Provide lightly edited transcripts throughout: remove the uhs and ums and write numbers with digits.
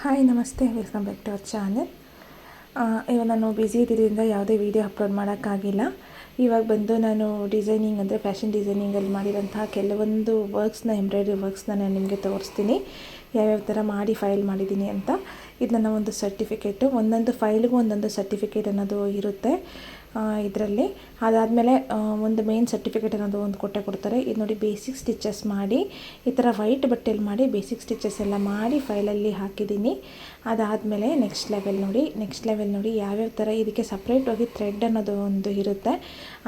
Hi ನಮಸ್ತೆ, welcome back to our channel. ಇವಾಗ ನಾನು ಬ್ಯುಸಿ ಇದ್ದಿದ್ದರಿಂದ ಯಾವುದೇ ವೀಡಿಯೋ ಅಪ್ಲೋಡ್ ಮಾಡೋಕ್ಕಾಗಿಲ್ಲ. ಇವಾಗ ಬಂದು ನಾನು ಡಿಸೈನಿಂಗ್ ಅಂದರೆ ಫ್ಯಾಷನ್ ಡಿಸೈನಿಂಗಲ್ಲಿ ಮಾಡಿರೋಂತಹ ಕೆಲವೊಂದು ವರ್ಕ್ಸ್ನ, ಎಂಬ್ರಾಯ್ಡ್ರಿ ವರ್ಕ್ಸ್ನ ನಾನು ನಿಮಗೆ ತೋರಿಸ್ತೀನಿ, ಯಾವ್ಯಾವ ಥರ ಮಾಡಿ ಫೈಲ್ ಮಾಡಿದ್ದೀನಿ ಅಂತ. ಇದು ನನ್ನ ಒಂದು ಸರ್ಟಿಫಿಕೇಟು. ಒಂದೊಂದು ಫೈಲ್ಗೂ ಒಂದೊಂದು ಸರ್ಟಿಫಿಕೇಟ್ ಅನ್ನೋದು ಇರುತ್ತೆ ಇದರಲ್ಲಿ. ಅದಾದಮೇಲೆ ಒಂದು ಮೇನ್ ಸರ್ಟಿಫಿಕೇಟ್ ಅನ್ನೋದು ಒಂದು ಕೊಡ್ತಾರೆ. ಇದು ನೋಡಿ, ಬೇಸಿಕ್ ಸ್ಟಿಚಸ್ ಮಾಡಿ ಈ ಥರ ವೈಟ್ ಬಟ್ಟೆಯಲ್ಲಿ ಮಾಡಿ ಬೇಸಿಕ್ ಸ್ಟಿಚಸ್ ಎಲ್ಲ ಮಾಡಿ ಫೈಲಲ್ಲಿ ಹಾಕಿದ್ದೀನಿ. ಅದಾದಮೇಲೆ ನೆಕ್ಸ್ಟ್ ಲೆವೆಲ್ ನೋಡಿ ಯಾವ್ಯಾವ ಥರ ಇದಕ್ಕೆ ಸಪ್ರೇಟಾಗಿ ಥ್ರೆಡ್ ಅನ್ನೋದು ಒಂದು ಇರುತ್ತೆ.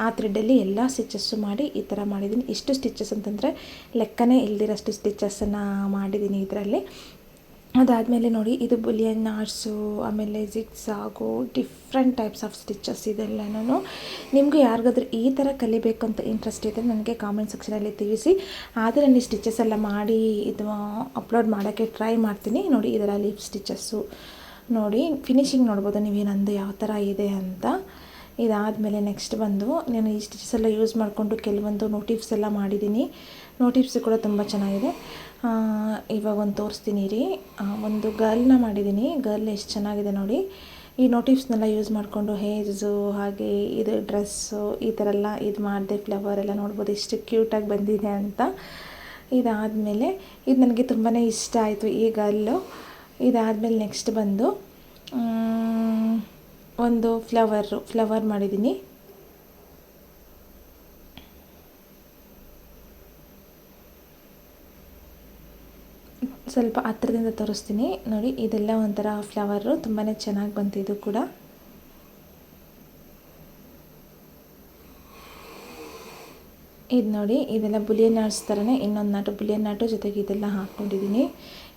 ಆ ಥ್ರೆಡ್ಡಲ್ಲಿ ಎಲ್ಲ ಸ್ಟಿಚಸ್ಸು ಮಾಡಿ ಈ ಥರ ಮಾಡಿದ್ದೀನಿ. ಇಷ್ಟು ಸ್ಟಿಚಸ್ ಅಂತಂದರೆ ಲೆಕ್ಕನೇ ಇಲ್ದಿರೋಷ್ಟು ಸ್ಟಿಚಸ್ಸನ್ನು ಮಾಡಿದ್ದೀನಿ ಇದರಲ್ಲಿ. ಅದಾದಮೇಲೆ ನೋಡಿ, ಇದು ಬುಲಿಯನ್ ನಾಟ್ಸು, ಆಮೇಲೆ ಜಿಗ್ಸಾಗು, ಡಿಫ್ರೆಂಟ್ ಟೈಪ್ಸ್ ಆಫ್ ಸ್ಟಿಚಸ್ ಇದೆಲ್ಲನೂ. ನಿಮಗೂ ಯಾರಿಗಾದ್ರೂ ಈ ಥರ ಕಲಿಬೇಕು ಅಂತ ಇಂಟ್ರೆಸ್ಟ್ ಇದ್ದರೆ ನನಗೆ ಕಾಮೆಂಟ್ ಸೆಕ್ಷನಲ್ಲಿ ತಿಳಿಸಿ. ಆದರೆ ನಾನು ಈ ಸ್ಟಿಚಸ್ ಎಲ್ಲ ಮಾಡಿ ಇದು ಅಪ್ಲೋಡ್ ಮಾಡೋಕ್ಕೆ ಟ್ರೈ ಮಾಡ್ತೀನಿ. ನೋಡಿ, ಇದರ ಲೀಫ್ ಸ್ಟಿಚಸ್ಸು ನೋಡಿ, ಫಿನಿಶಿಂಗ್ ನೋಡ್ಬೋದು ನೀವೇನಂದು ಯಾವ ಥರ ಇದೆ ಅಂತ. ಇದಾದಮೇಲೆ ನೆಕ್ಸ್ಟ್ ಬಂದು ನಾನು ಈ ಸ್ಟಿಚಸ್ ಎಲ್ಲ ಯೂಸ್ ಮಾಡಿಕೊಂಡು ಕೆಲವೊಂದು ನೋಟಿವ್ಸ್ ಎಲ್ಲ ಮಾಡಿದ್ದೀನಿ. ನೋಟಿವ್ಸ್ ಕೂಡ ತುಂಬ ಚೆನ್ನಾಗಿದೆ. ಇವಾಗ ಒಂದು ತೋರಿಸ್ತೀನಿ ರೀ. ಒಂದು ಗರ್ಲ್ನ ಮಾಡಿದ್ದೀನಿ. ಗರ್ಲ್ ಎಷ್ಟು ಚೆನ್ನಾಗಿದೆ ನೋಡಿ. ಈ ನೋಟಿವ್ಸ್ನೆಲ್ಲ ಯೂಸ್ ಮಾಡಿಕೊಂಡು ಹೇರ್ಸು, ಹಾಗೆ ಇದು ಡ್ರೆಸ್ಸು, ಈ ಥರ ಎಲ್ಲ ಇದು ಮಾಡಿದೆ. ಫ್ಲವರ್ ಎಲ್ಲ ನೋಡ್ಬೋದು ಎಷ್ಟು ಕ್ಯೂಟಾಗಿ ಬಂದಿದೆ ಅಂತ. ಇದಾದಮೇಲೆ ಇದು ನನಗೆ ತುಂಬಾ ಇಷ್ಟ ಆಯಿತು ಈ ಗರ್ಲು. ಇದಾದಮೇಲೆ ನೆಕ್ಸ್ಟ್ ಬಂದು ಒಂದು ಫ್ಲವರ್ ಮಾಡಿದ್ದೀನಿ. ಸ್ವಲ್ಪ ಹತ್ತಿರದಿಂದ ತೋರಿಸ್ತೀನಿ ನೋಡಿ. ಇದೆಲ್ಲ ಒಂಥರ ಫ್ಲವರು, ತುಂಬಾ ಚೆನ್ನಾಗಿ ಬಂತು ಇದು ಕೂಡ. ಇದು ನೋಡಿ, ಇದೆಲ್ಲ ಬುಲಿಯನ್ ನಾಟ್ಸ್ ಥರನೇ ಇನ್ನೊಂದು ನಾಟು, ಬುಲಿಯನ್ ನಾಟು ಜೊತೆಗೆ ಇದೆಲ್ಲ ಹಾಕ್ಕೊಂಡಿದ್ದೀನಿ.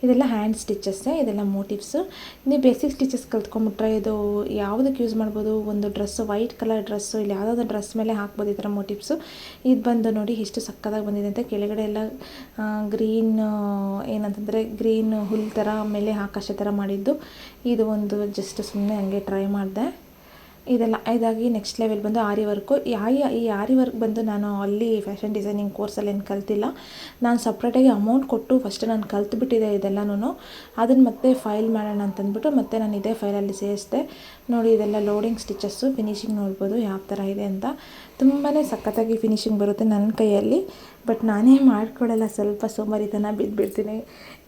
ಇದೆಲ್ಲ ಹ್ಯಾಂಡ್ ಸ್ಟಿಚಸ್ಸೇ, ಇದೆಲ್ಲ ಮೋಟಿವ್ಸು. ನೀವು ಬೇಸಿಕ್ ಸ್ಟಿಚಸ್ ಕಲ್ತ್ಕೊಂಬಿಟ್ರೆ ಇದು ಯಾವುದಕ್ಕೆ ಯೂಸ್ ಮಾಡ್ಬೋದು. ಒಂದು ಡ್ರೆಸ್ಸು, ವೈಟ್ ಕಲರ್ ಡ್ರೆಸ್ಸು, ಇಲ್ಲಿ ಯಾವುದಾದ್ರು ಡ್ರೆಸ್ ಮೇಲೆ ಹಾಕ್ಬೋದು ಈ ಥರ ಮೋಟಿವ್ಸು. ಇದು ಬಂದು ನೋಡಿ ಎಷ್ಟು ಸಕ್ಕತ್ತಾಗಿ ಬಂದಿದೆ ಅಂತ. ಕೆಳಗಡೆ ಎಲ್ಲ ಗ್ರೀನ್, ಏನಂತಂದರೆ ಗ್ರೀನ್ ಹುಲ್ ಥರ, ಮೇಲೆ ಆಕಾಶ ಥರ ಮಾಡಿದ್ದು. ಇದು ಒಂದು ಜಸ್ಟ್ ಸುಮ್ಮನೆ ಹಂಗೆ ಟ್ರೈ ಮಾಡಿದೆ. ಇದೆಲ್ಲ ಇದಾಗಿ ನೆಕ್ಸ್ಟ್ ಲೆವೆಲ್ ಬಂದು ಆರಿ ವರ್ಕು. ಈ ಆರಿ ವರ್ಕ್ ಬಂದು ನಾನು ಅಲ್ಲಿ ಫ್ಯಾಷನ್ ಡಿಸೈನಿಂಗ್ ಕೋರ್ಸಲ್ಲಿ ಏನು ಕಲ್ತಿಲ್ಲ. ನಾನು ಸಪ್ರೇಟಾಗಿ ಅಮೌಂಟ್ ಕೊಟ್ಟು ಫಸ್ಟ್ ನಾನು ಕಲ್ತ್ಬಿಟ್ಟಿದ್ದೆ ಇದೆಲ್ಲನೂ. ಅದನ್ನು ಮತ್ತೆ ಫೈಲ್ ಮಾಡೋಣ ಅಂತಂದ್ಬಿಟ್ಟು ಮತ್ತೆ ನಾನು ಇದೇ ಫೈಲಲ್ಲಿ ಸೇರಿಸಿದೆ. ನೋಡಿ, ಇದೆಲ್ಲ ಲೋಡಿಂಗ್ ಸ್ಟಿಚಸ್ಸು. ಫಿನಿಶಿಂಗ್ ನೋಡ್ಬೋದು ಯಾವ ಥರ ಇದೆ ಅಂತ. ತುಂಬಾ ಸಖತ್ತಾಗಿ ಫಿನಿಶಿಂಗ್ ಬರುತ್ತೆ ನನ್ನ ಕೈಯಲ್ಲಿ. ಬಟ್ ನಾನೇ ಮಾಡ್ಕೊಳ್ಳಲ್ಲ, ಸ್ವಲ್ಪ ಸೋಮಾರಿತನ ಬಿದ್ದುಬಿಡ್ತೀನಿ.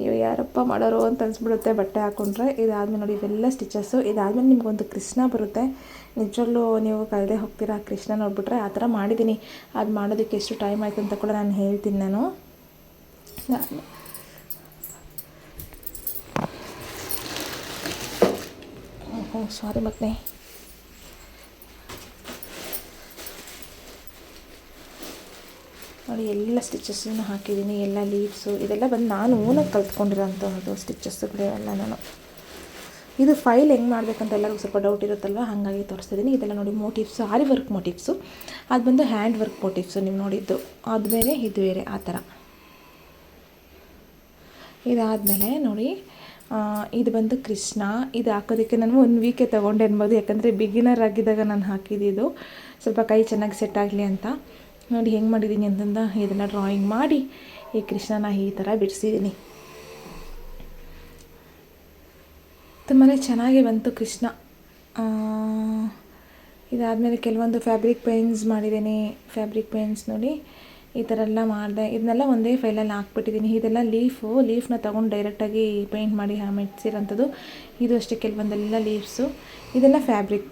ಇವು ಯಾರಪ್ಪ ಮಾಡೋರು ಅಂತ ಅನಿಸ್ಬಿಡುತ್ತೆ ಬಟ್ಟೆ ಹಾಕ್ಕೊಂಡ್ರೆ. ಇದಾದಮೇಲೆ ನೋಡಿ, ಇವೆಲ್ಲ ಸ್ಟಿಚಸ್ಸು. ಇದಾದಮೇಲೆ ನಿಮಗೊಂದು ಕೃಷ್ಣ ಬರುತ್ತೆ. ನಿಜವಾಗ್ಲೂ ನೀವು ಕಳೆದೇ ಹೋಗ್ತೀರಾ ಕೃಷ್ಣ ನೋಡ್ಬಿಟ್ರೆ. ಆ ಥರ ಮಾಡಿದ್ದೀನಿ. ಅದು ಮಾಡೋದಕ್ಕೆ ಎಷ್ಟು ಟೈಮ್ ಆಯಿತು ಅಂತ ಕೂಡ ನಾನು ಹೇಳ್ತೀನಿ. ನಾನು ಸಾರಿ ಮತ್ತೆ ನೋಡಿ, ಎಲ್ಲ ಸ್ಟಿಚಸ್ಸನ್ನು ಹಾಕಿದ್ದೀನಿ. ಎಲ್ಲ ಲೀವ್ಸು ಇದೆಲ್ಲ ಬಂದು ನಾನು ಓನಾಗಿ ಕಲ್ತ್ಕೊಂಡಿರೋಂಥದ್ದು ಸ್ಟಿಚಸ್ಸುಗಳು ಎಲ್ಲ. ನಾನು ಇದು ಫೈಲ್ ಹೆಂಗೆ ಮಾಡಬೇಕಂತ ಎಲ್ಲರಿಗೂ ಸ್ವಲ್ಪ ಡೌಟ್ ಇರುತ್ತಲ್ವ, ಹಾಗಾಗಿ ತೋರಿಸ್ತಿದ್ದೀನಿ. ಇದೆಲ್ಲ ನೋಡಿ ಮೋಟಿವ್ಸು, ಆರಿ ವರ್ಕ್ ಮೋಟಿವ್ಸು. ಅದು ಬಂದು ಹ್ಯಾಂಡ್ ವರ್ಕ್ ಮೋಟಿವ್ಸು. ನೀವು ನೋಡಿದ್ದು ಅದು ಬೇರೆ ಇದು ಬೇರೆ ಆ ಥರ. ಇದಾದಮೇಲೆ ನೋಡಿ, ಇದು ಬಂದು ಕೃಷ್ಣ. ಇದು ಹಾಕೋದಕ್ಕೆ ನಾನು 1 ವೀಕೆ ತೊಗೊಂಡೆ ಅನ್ಬೋದು. ಯಾಕಂದರೆ ಬಿಗಿನರ್ ಆಗಿದ್ದಾಗ ನಾನು ಹಾಕಿದ್ದು ಸ್ವಲ್ಪ ಕೈ ಚೆನ್ನಾಗಿ ಸೆಟ್ ಆಗಲಿ ಅಂತ. ನೋಡಿ ಹೆಂಗೆ ಮಾಡಿದ್ದೀನಿ ಅಂತಂದ, ಇದನ್ನು ಡ್ರಾಯಿಂಗ್ ಮಾಡಿ ಈ ಕೃಷ್ಣನ ಈ ಥರ ಬಿಡಿಸಿದ್ದೀನಿ. ತುಂಬಾ ಚೆನ್ನಾಗಿ ಬಂತು ಕೃಷ್ಣ. ಇದಾದಮೇಲೆ ಕೆಲವೊಂದು ಫ್ಯಾಬ್ರಿಕ್ ಪೇಂಟ್ಸ್ ಮಾಡಿದ್ದೀನಿ. ಫ್ಯಾಬ್ರಿಕ್ ಪೇಂಟ್ಸ್ ನೋಡಿ ಈ ಥರ ಎಲ್ಲ ಮಾಡಿದೆ. ಇದನ್ನೆಲ್ಲ ಒಂದೇ ಫೈಲಲ್ಲಿ ಹಾಕ್ಬಿಟ್ಟಿದ್ದೀನಿ. ಇದೆಲ್ಲ ಲೀಫ್ನ ತೊಗೊಂಡು ಡೈರೆಕ್ಟಾಗಿ ಪೇಂಟ್ ಮಾಡಿ ಮೆಟ್ಸಿರೋಂಥದ್ದು. ಇದು ಅಷ್ಟೇ, ಕೆಲವೊಂದೆಲ್ಲ ಲೀವ್ಸು. ಇದೆಲ್ಲ ಫ್ಯಾಬ್ರಿಕ್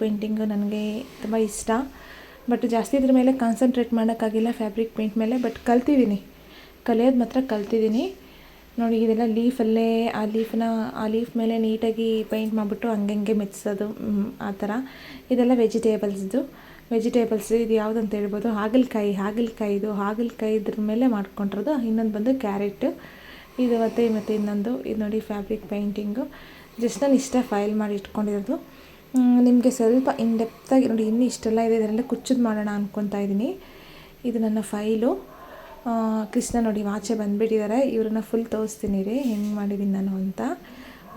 ಪೇಂಟಿಂಗು ನನಗೆ ತುಂಬ ಇಷ್ಟ. ಬಟ್ ಜಾಸ್ತಿ ಇದ್ರ ಮೇಲೆ ಕಾನ್ಸಂಟ್ರೇಟ್ ಮಾಡೋಕ್ಕಾಗಿಲ್ಲ, ಫ್ಯಾಬ್ರಿಕ್ ಪೇಂಟ್ ಮೇಲೆ. ಬಟ್ ಕಲಿಯೋದು ಮಾತ್ರ ಕಲ್ತಿದ್ದೀನಿ. ನೋಡಿ, ಇದೆಲ್ಲ ಲೀಫಲ್ಲೇ ಆ ಲೀಫ್ ಮೇಲೆ ನೀಟಾಗಿ ಪೇಂಟ್ ಮಾಡಿಬಿಟ್ಟು ಹಂಗೆ ಮೆಚ್ಸೋದು ಆ ಥರ. ಇದೆಲ್ಲ ವೆಜಿಟೇಬಲ್ಸ್. ಇದು ಯಾವುದಂತ ಹೇಳ್ಬೋದು, ಹಾಗಲಕಾಯಿ ಇದ್ರ ಮೇಲೆ ಮಾಡ್ಕೊಂಡಿರೋದು. ಇನ್ನೊಂದು ಬಂದು ಕ್ಯಾರೆಟ್. ಇದು ಮತ್ತು ಇನ್ನೊಂದು ಇದು ನೋಡಿ ಫ್ಯಾಬ್ರಿಕ್ ಪೇಂಟಿಂಗು. ಜಸ್ಟ್ ನಾನು ಇಷ್ಟ ಫೈಲ್ ಮಾಡಿ ಇಟ್ಕೊಂಡಿರೋದು. ನಿಮಗೆ ಸ್ವಲ್ಪ ಇನ್ಡೆಪ್ತಾಗಿ ನೋಡಿ, ಇನ್ನೂ ಇಷ್ಟೆಲ್ಲ ಇದೆ. ಇದರೆಲ್ಲ ಕುಚ್ಚದು ಮಾಡೋಣ ಅಂದ್ಕೊತಾ ಇದ್ದೀನಿ. ಇದು ನನ್ನ ಫೈಲು. ಕೃಷ್ಣ ನೋಡಿ ಆಚೆ ಬಂದುಬಿಟ್ಟಿದ್ದಾರೆ. ಇವ್ರನ್ನ ಫುಲ್ ತೋರಿಸ್ತೀನಿ ರೀ ಹೆಂಗೆ ಮಾಡಿದ್ದೀನಿ ನಾನು ಅಂತ.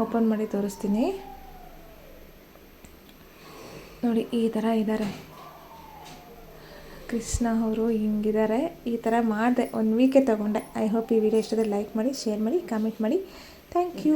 ಓಪನ್ ಮಾಡಿ ತೋರಿಸ್ತೀನಿ ನೋಡಿ. ಈ ಥರ ಇದ್ದಾರೆ ಕೃಷ್ಣ ಅವರು ಹಿಂಗಿದ್ದಾರೆ. ಈ ಥರ ಮಾಡಿದೆ, 1 ವೀಕೆ ತೊಗೊಂಡೆ. ಐ ಹೋಪ್ ಈ ವಿಡಿಯೋ ಇಷ್ಟದಲ್ಲಿ ಲೈಕ್ ಮಾಡಿ, ಶೇರ್ ಮಾಡಿ, ಕಾಮೆಂಟ್ ಮಾಡಿ. Thank you.